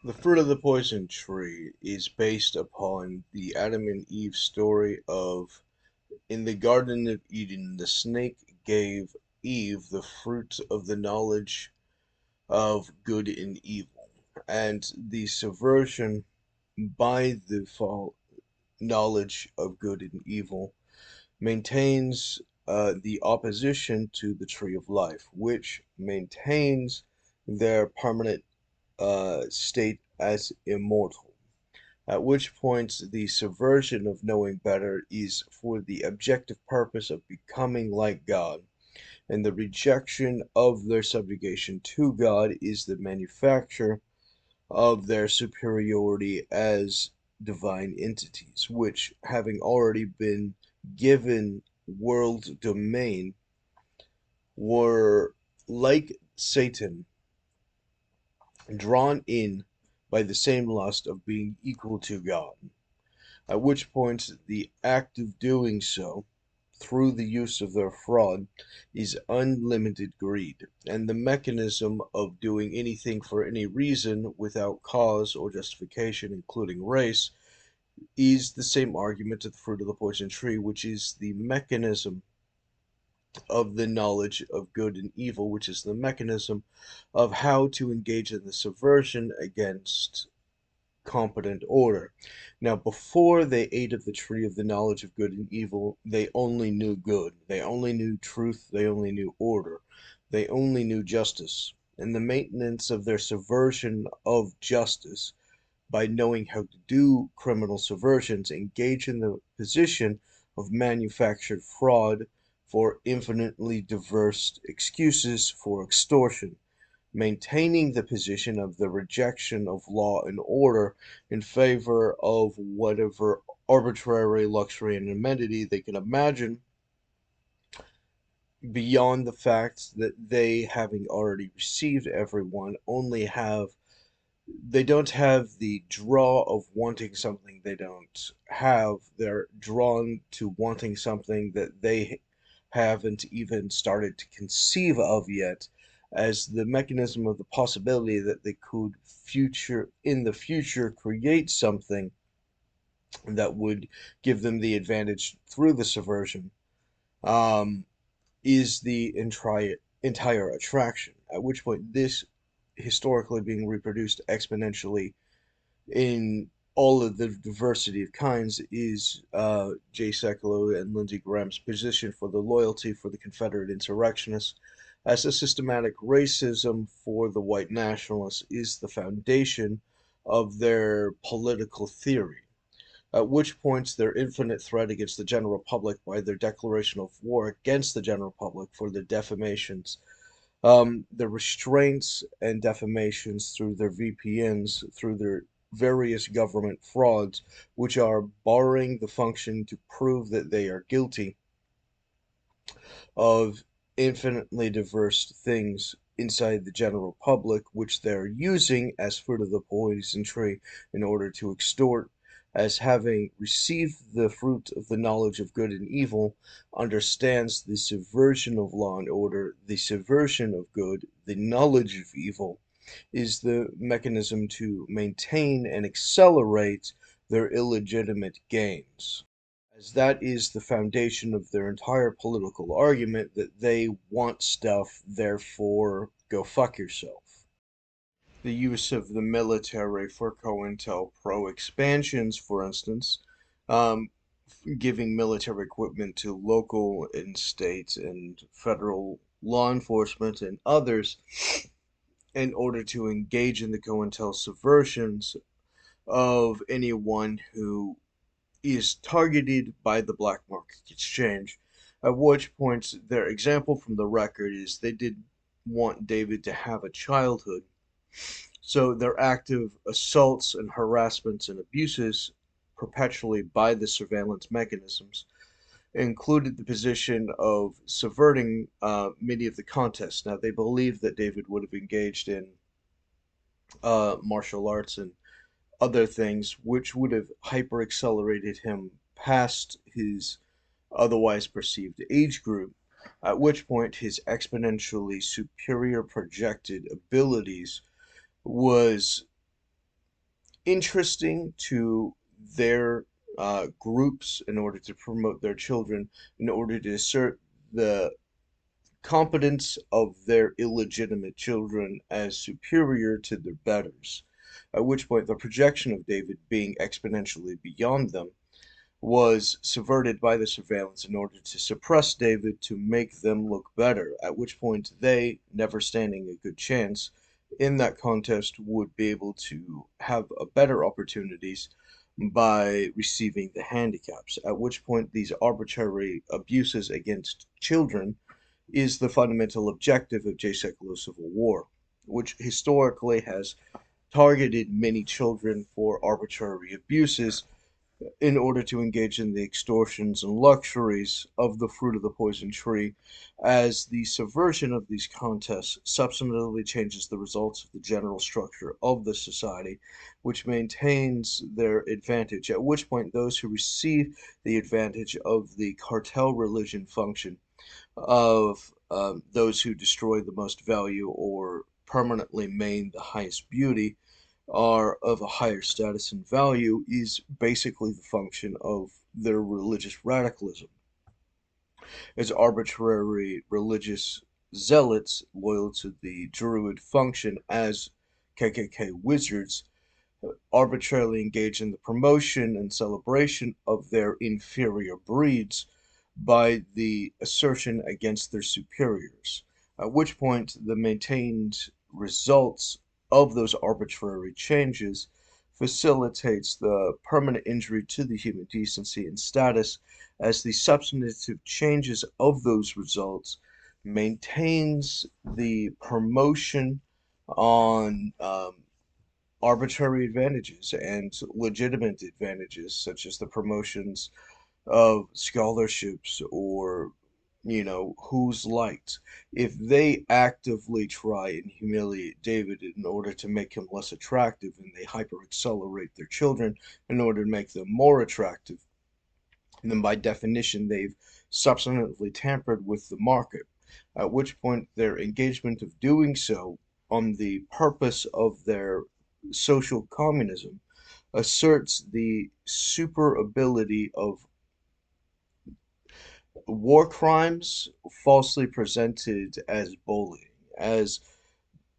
The fruit of the poison tree is based upon the Adam and Eve story of in the Garden of Eden, the snake gave Eve the fruit of the knowledge of good and evil, and the subversion by the fall knowledge of good and evil maintains the opposition to the tree of life, which maintains their permanent state as immortal. At which point, the subversion of knowing better is for the objective purpose of becoming like God, and the rejection of their subjugation to God is the manufacture of their superiority as divine entities, which, having already been given world domain, were, like Satan, drawn in by the same lust of being equal to God, at which point the act of doing so, through the use of their fraud, is unlimited greed, and the mechanism of doing anything for any reason without cause or justification, including race, is the same argument of the fruit of the poison tree, which is the mechanism of the knowledge of good and evil, which is the mechanism of how to engage in the subversion against competent order. Now, before they ate of the tree of the knowledge of good and evil, they only knew good. They only knew truth. They only knew order. They only knew justice. And the maintenance of their subversion of justice by knowing how to do criminal subversions, engage in the position of manufactured fraud for infinitely diverse excuses for extortion, maintaining the position of the rejection of law and order in favor of whatever arbitrary luxury and amenity they can imagine, beyond the fact that they, having already received everyone, only have they don't have the draw of wanting something they don't have. They're drawn to wanting something that they haven't even started to conceive of yet, as the mechanism of the possibility that they could in the future create something that would give them the advantage through the subversion, um, is the entire attraction. At which point, this historically being reproduced exponentially in all of the diversity of kinds is Jay Sekulow and Lindsey Graham's position for the loyalty for the Confederate insurrectionists as a systematic racism for the white nationalists is the foundation of their political theory. At which points their infinite threat against the general public by their declaration of war against the general public for the defamations, the restraints and defamations through their VPNs, through their various government frauds, which are barring the function to prove that they are guilty of infinitely diverse things inside the general public, which they're using as fruit of the poison tree in order to extort, as having received the fruit of the knowledge of good and evil, understands the subversion of law and order, the subversion of good, the knowledge of evil, is the mechanism to maintain and accelerate their illegitimate gains, as that is the foundation of their entire political argument that they want stuff, therefore go fuck yourself. The use of the military for COINTELPRO expansions, for instance, um, giving military equipment to local and state and federal law enforcement and others in order to engage in the COINTEL subversions of anyone who is targeted by the black market exchange. At which point, their example from the record is they did want David to have a childhood. So their active assaults and harassments and abuses perpetually by the surveillance mechanisms included the position of subverting many of the contests. Now, they believe that David would have engaged in martial arts and other things, which would have hyper accelerated him past his otherwise perceived age group, at which point his exponentially superior projected abilities was interesting to their groups in order to promote their children, in order to assert the competence of their illegitimate children as superior to their betters, at which point the projection of David being exponentially beyond them was subverted by the surveillance in order to suppress David to make them look better, at which point they, never standing a good chance in that contest, would be able to have a better opportunities by receiving the handicaps, at which point these arbitrary abuses against children is the fundamental objective of J-secular civil war, which historically has targeted many children for arbitrary abuses in order to engage in the extortions and luxuries of the fruit of the poison tree, as the subversion of these contests substantively changes the results of the general structure of the society, which maintains their advantage, at which point those who receive the advantage of the cartel religion function of those who destroy the most value or permanently maim the highest beauty are of a higher status and value is basically the function of their religious radicalism. As arbitrary religious zealots loyal to the Druid function as KKK wizards arbitrarily engage in the promotion and celebration of their inferior breeds by the assertion against their superiors, at which point the maintained results of those arbitrary changes facilitates the permanent injury to the human decency and status, as the substantive changes of those results maintains the promotion on arbitrary advantages and legitimate advantages, such as the promotions of scholarships or, who's liked. If they actively try and humiliate David in order to make him less attractive, and they hyper accelerate their children in order to make them more attractive, then by definition they've substantively tampered with the market, at which point their engagement of doing so on the purpose of their social communism asserts the super ability of war crimes falsely presented as bullying, as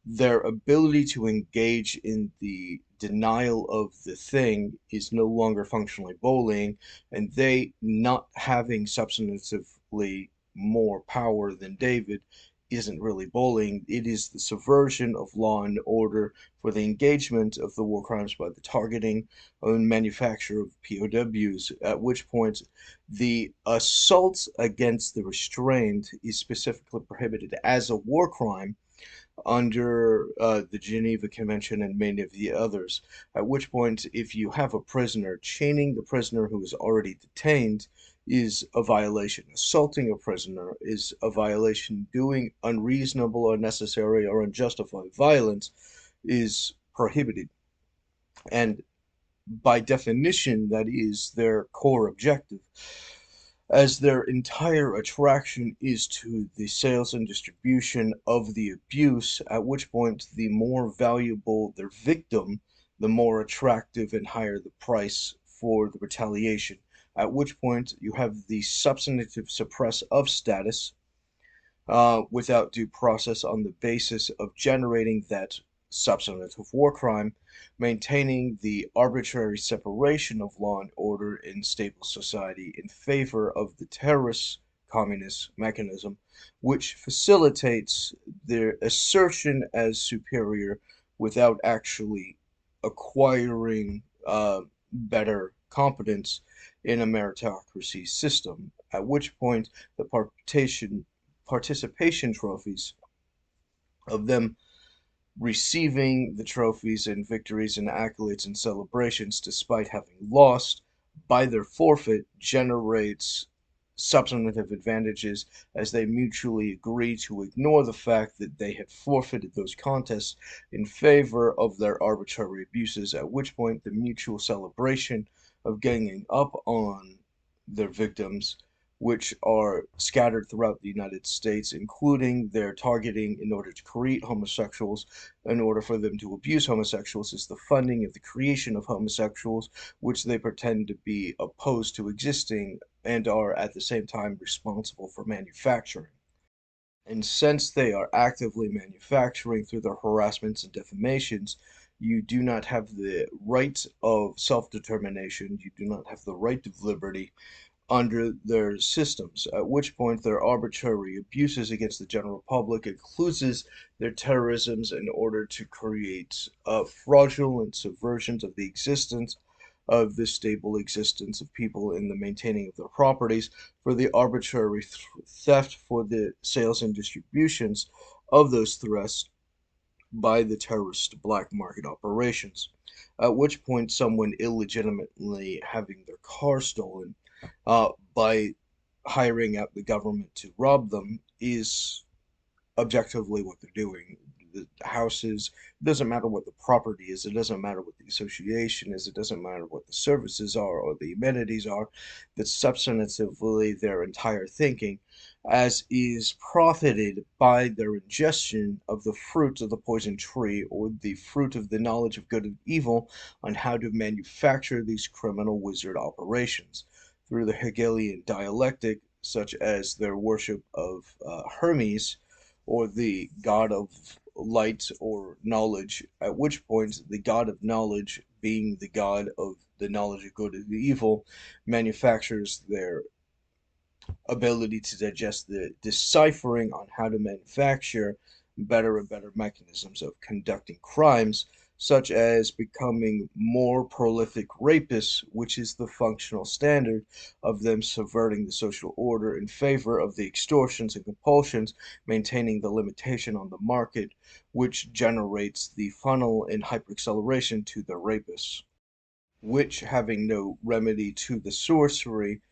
their ability to engage in the denial of the thing is no longer functionally bullying, and they not having substantively more power than David isn't really bullying. It is the subversion of law and order for the engagement of the war crimes by the targeting and manufacture of POWs, at which point the assault against the restrained is specifically prohibited as a war crime under the Geneva Convention and many of the others. At which point, if you have a prisoner, chaining the prisoner who is already detained is a violation. Assaulting a prisoner is a violation. Doing unreasonable, unnecessary, or unjustified violence is prohibited. And by definition, that is their core objective, as their entire attraction is to the sales and distribution of the abuse, at which point the more valuable their victim, the more attractive and higher the price for the retaliation, at which point you have the substantive suppress of status without due process on the basis of generating that substantive war crime, maintaining the arbitrary separation of law and order in stable society in favor of the terrorist communist mechanism, which facilitates their assertion as superior without actually acquiring better competence in a meritocracy system, at which point the participation trophies of them receiving the trophies and victories and accolades and celebrations despite having lost by their forfeit generates substantive advantages, as they mutually agree to ignore the fact that they had forfeited those contests in favor of their arbitrary abuses, at which point the mutual celebration of ganging up on their victims which are scattered throughout the United States, including their targeting in order to create homosexuals, in order for them to abuse homosexuals, is the funding of the creation of homosexuals, which they pretend to be opposed to existing and are at the same time responsible for manufacturing. And since they are actively manufacturing through their harassments and defamations, you do not have the right of self-determination, you do not have the right of liberty under their systems, at which point their arbitrary abuses against the general public includes their terrorisms in order to create fraudulent subversions of the existence of the stable existence of people in the maintaining of their properties, for the arbitrary theft for the sales and distributions of those threats by the terrorist black market operations. At which point, someone illegitimately having their car stolen by hiring out the government to rob them is objectively what they're doing. The houses, it doesn't matter what the property is, it doesn't matter what the association is, it doesn't matter what the services are or the amenities are, that's substantively their entire thinking, as is profited by their ingestion of the fruit of the poison tree or the fruit of the knowledge of good and evil on how to manufacture these criminal wizard operations through the Hegelian dialectic, such as their worship of Hermes, or the god of light or knowledge, at which point the god of knowledge, being the god of the knowledge of good and evil, manufactures their ability to digest the deciphering on how to manufacture better and better mechanisms of conducting crimes, such as becoming more prolific rapists, which is the functional standard of them subverting the social order in favor of the extortions and compulsions, maintaining the limitation on the market, which generates the funnel and hyperacceleration to the rapists, which, having no remedy to the sorcery,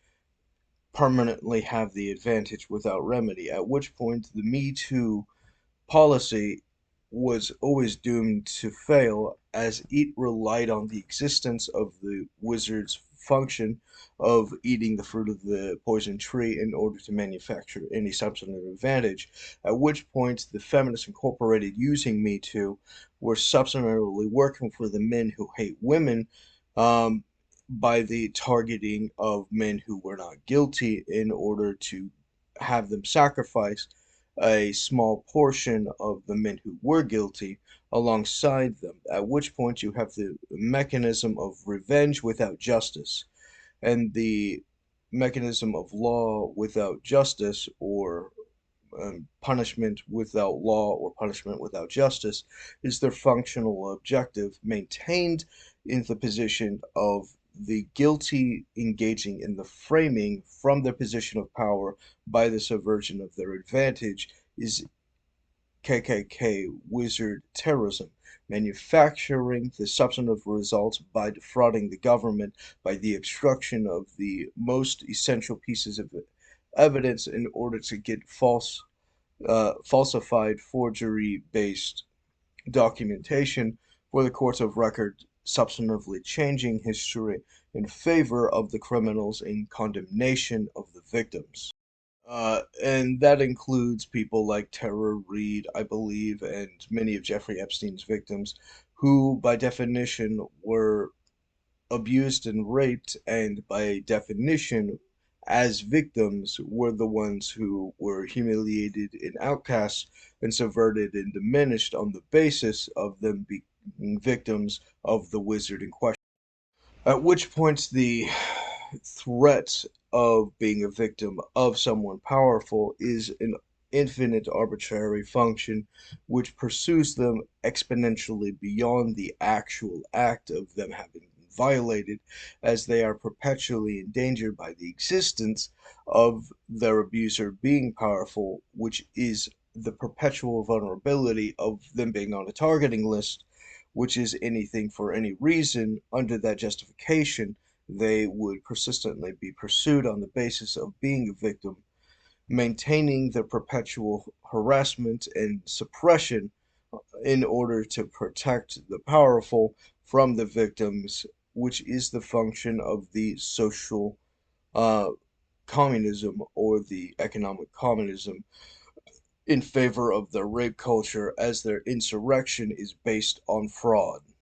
permanently have the advantage without remedy, at which point the Me Too policy was always doomed to fail as it relied on the existence of the wizard's function of eating the fruit of the poison tree in order to manufacture any substantive advantage, at which point the feminists incorporated using Me Too were substantively working for the men who hate women, um, by the targeting of men who were not guilty in order to have them sacrifice a small portion of the men who were guilty alongside them, at which point you have the mechanism of revenge without justice and the mechanism of law without justice, or punishment without law or punishment without justice, is their functional objective, maintained in the position of the guilty engaging in the framing from their position of power by the subversion of their advantage, is KKK wizard terrorism, manufacturing the substantive results by defrauding the government by the obstruction of the most essential pieces of evidence in order to get falsified, forgery-based documentation for the courts of record, substantively changing history in favor of the criminals in condemnation of the victims. And that includes people like Tara Reid, I believe, and many of Jeffrey Epstein's victims, who, by definition, were abused and raped, and by definition, as victims, were the ones who were humiliated and outcasts and subverted and diminished on the basis of them being victims of the wizard in question. At which point, the threat of being a victim of someone powerful is an infinite arbitrary function which pursues them exponentially beyond the actual act of them having been violated, as they are perpetually endangered by the existence of their abuser being powerful, which is the perpetual vulnerability of them being on a targeting list, which is anything for any reason. Under that justification, they would persistently be pursued on the basis of being a victim, maintaining the perpetual harassment and suppression in order to protect the powerful from the victims, which is the function of the social uh, communism or the economic communism in favor of their rape culture, as their insurrection is based on fraud.